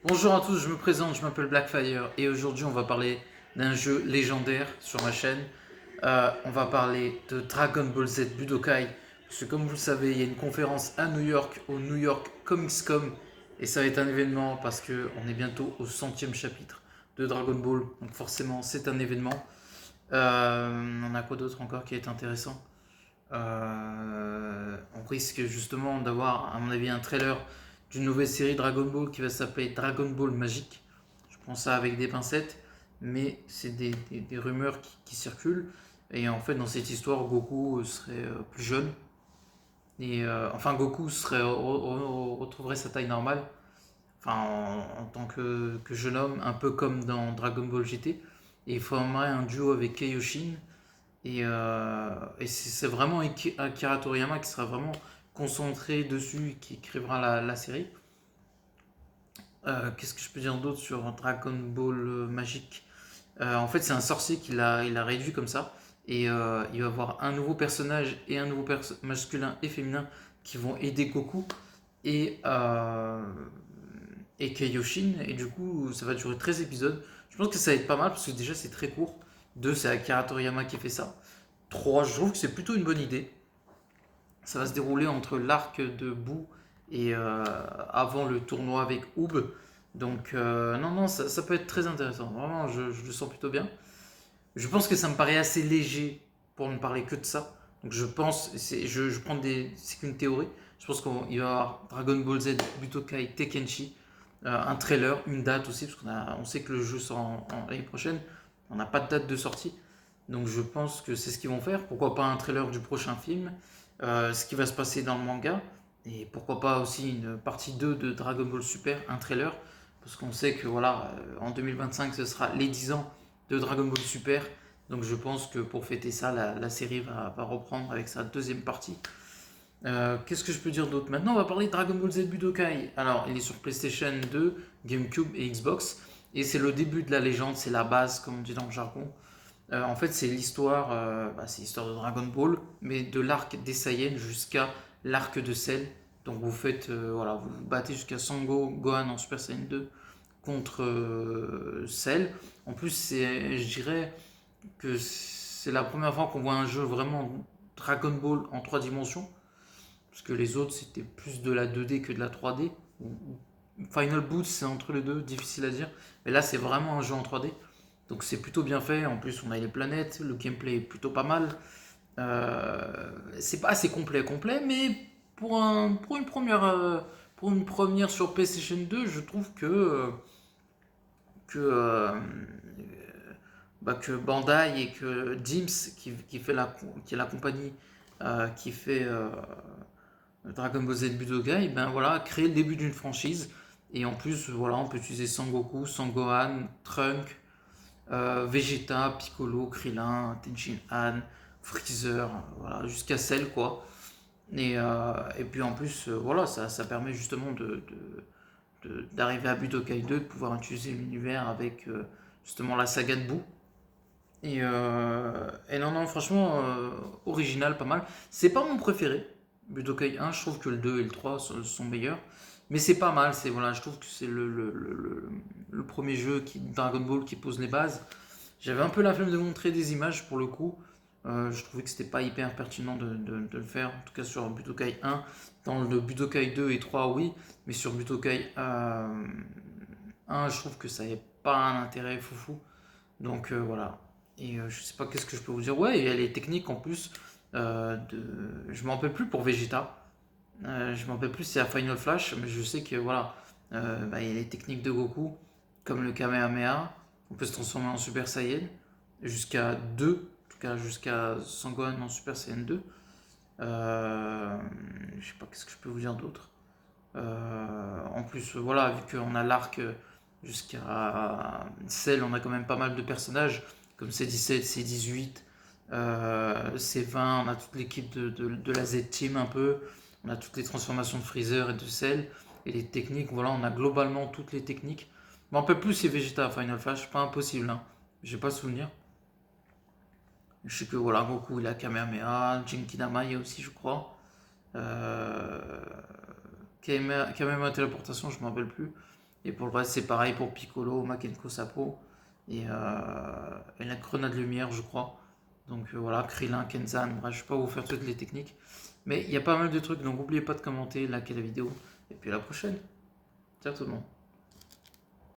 Bonjour à tous, je me présente, je m'appelle Blackfire et aujourd'hui on va parler d'un jeu légendaire sur ma chaîne. On va parler de Dragon Ball Z Budokai. Parce que comme vous le savez, il y a une conférence à New York, au New York Comics Com. Et ça va être un événement parce qu'on est bientôt au 100e chapitre de Dragon Ball. Donc forcément c'est un événement. On a quoi d'autre encore qui est intéressant? On risque justement d'avoir, à mon avis, un trailer d'une nouvelle série Dragon Ball qui va s'appeler Dragon Ball Magique. Je prends ça avec des pincettes, mais c'est des rumeurs qui circulent. Et en fait, dans cette histoire, Goku serait plus jeune. Et enfin, Goku retrouverait sa taille normale, enfin en tant que jeune homme, un peu comme dans Dragon Ball GT. Et il formerait un duo avec Kaioshin, et c'est vraiment Akira Toriyama qui sera vraiment concentré dessus, qui écrira la série. Qu'est-ce que je peux dire d'autre sur Dragon Ball Magique? En fait, c'est un sorcier il a réduit comme ça. Et il va y avoir un nouveau personnage et un nouveau masculin et féminin qui vont aider Goku et Kaioshin. Et du coup, ça va durer 13 épisodes. Je pense que ça va être pas mal parce que déjà, c'est très court. 2, c'est Akira Toriyama qui fait ça. 3, je trouve que c'est plutôt une bonne idée. Ça va se dérouler entre l'arc de Boo et avant le tournoi avec Oob. Donc, non, non, ça peut être très intéressant. Vraiment, je le sens plutôt bien. Je pense que ça me paraît assez léger pour ne parler que de ça. Donc, je pense, je prends c'est qu'une théorie. Je pense qu'il va y avoir Dragon Ball Z, Butokai, Tekenshi, un trailer, une date aussi, parce on sait que le jeu sort l'année prochaine. On n'a pas de date de sortie. Donc je pense que c'est ce qu'ils vont faire. Pourquoi pas un trailer du prochain film, ce qui va se passer dans le manga, et pourquoi pas aussi une partie 2 de Dragon Ball Super, un trailer, parce qu'on sait que voilà, en 2025 ce sera les 10 ans de Dragon Ball Super. Donc je pense que pour fêter ça, la série va reprendre avec sa deuxième partie. Qu'est-ce que je peux dire d'autre? Maintenant, on va parler de Dragon Ball Z Budokai. Alors, il est sur PlayStation 2, GameCube et Xbox. Et c'est le début de la légende, c'est la base, comme on dit dans le jargon. En fait, c'est l'histoire de Dragon Ball, mais de l'arc des Saiyans jusqu'à l'arc de Cell. Donc vous faites, voilà, vous vous battez jusqu'à Sango Gohan en Super Saiyan 2 contre Cell. En plus, je dirais que c'est la première fois qu'on voit un jeu vraiment Dragon Ball en 3 dimensions, parce que les autres c'était plus de la 2D que de la 3D. Final Boot, c'est entre les deux, difficile à dire. Mais là, c'est vraiment un jeu en 3D. Donc c'est plutôt bien fait. En plus, on a les planètes, le gameplay est plutôt pas mal. C'est pas assez complet, mais pour une première sur PlayStation 2, je trouve que, euh, que Bandai et que Dims, qui est la compagnie qui fait Dragon Ball Z Budokai, ben voilà, créer le début d'une franchise. Et en plus, voilà, on peut utiliser Sangoku, Sangohan, Trunk, Vegeta, Piccolo, Krillin, Tenshin Han, Freezer, voilà, jusqu'à Cell, quoi. Et puis en plus, voilà, ça permet justement d'arriver à Budokai 2, de pouvoir utiliser l'univers avec justement la saga de Boo. Et non, non, franchement, original, pas mal. C'est pas mon préféré, Budokai 1, je trouve que le 2 et le 3 sont meilleurs. Mais c'est pas mal, voilà, je trouve que c'est le premier jeu Dragon Ball qui pose les bases. J'avais un peu la flemme de montrer des images pour le coup. Je trouvais que c'était pas hyper pertinent de le faire, en tout cas sur Budokai 1. Dans le Budokai 2 et 3, oui, mais sur Budokai 1, je trouve que ça n'avait pas un intérêt foufou. Donc voilà. Et je sais pas qu'est-ce que je peux vous dire. Ouais, et elle est technique en plus. Je m'en rappelle plus pour Vegeta. Je m'en rappelle plus si c'est à Final Flash, mais je sais que voilà, il y a les techniques de Goku, comme le Kamehameha. On peut se transformer en Super Saiyan jusqu'à 2, en tout cas jusqu'à Sangohan en Super Saiyan 2. Je sais pas qu'est-ce que je peux vous dire d'autre. En plus, voilà, vu qu'on a l'arc jusqu'à Cell, on a quand même pas mal de personnages, comme C17, C18, C20, on a toute l'équipe de la Z-Team un peu, on a toutes les transformations de Freezer et de Cell, et les techniques, voilà, on a globalement toutes les techniques. Mais on peut plus c'est Vegeta Final Flash, pas impossible, hein. J'ai pas souvenir. Je sais que voilà, Goku il a Kamehameha, Genkinama il y a aussi, je crois. Euh, Kamehameha téléportation, je me rappelle plus. Et pour le reste, c'est pareil pour Piccolo, Makenko Sapo et la grenade lumière, je crois. Donc voilà, Krillin, Kenzan, bref, je vais pas vous faire toutes les techniques. Mais il y a pas mal de trucs, donc n'oubliez pas de commenter, liker la vidéo. Et puis à la prochaine. Ciao tout le monde.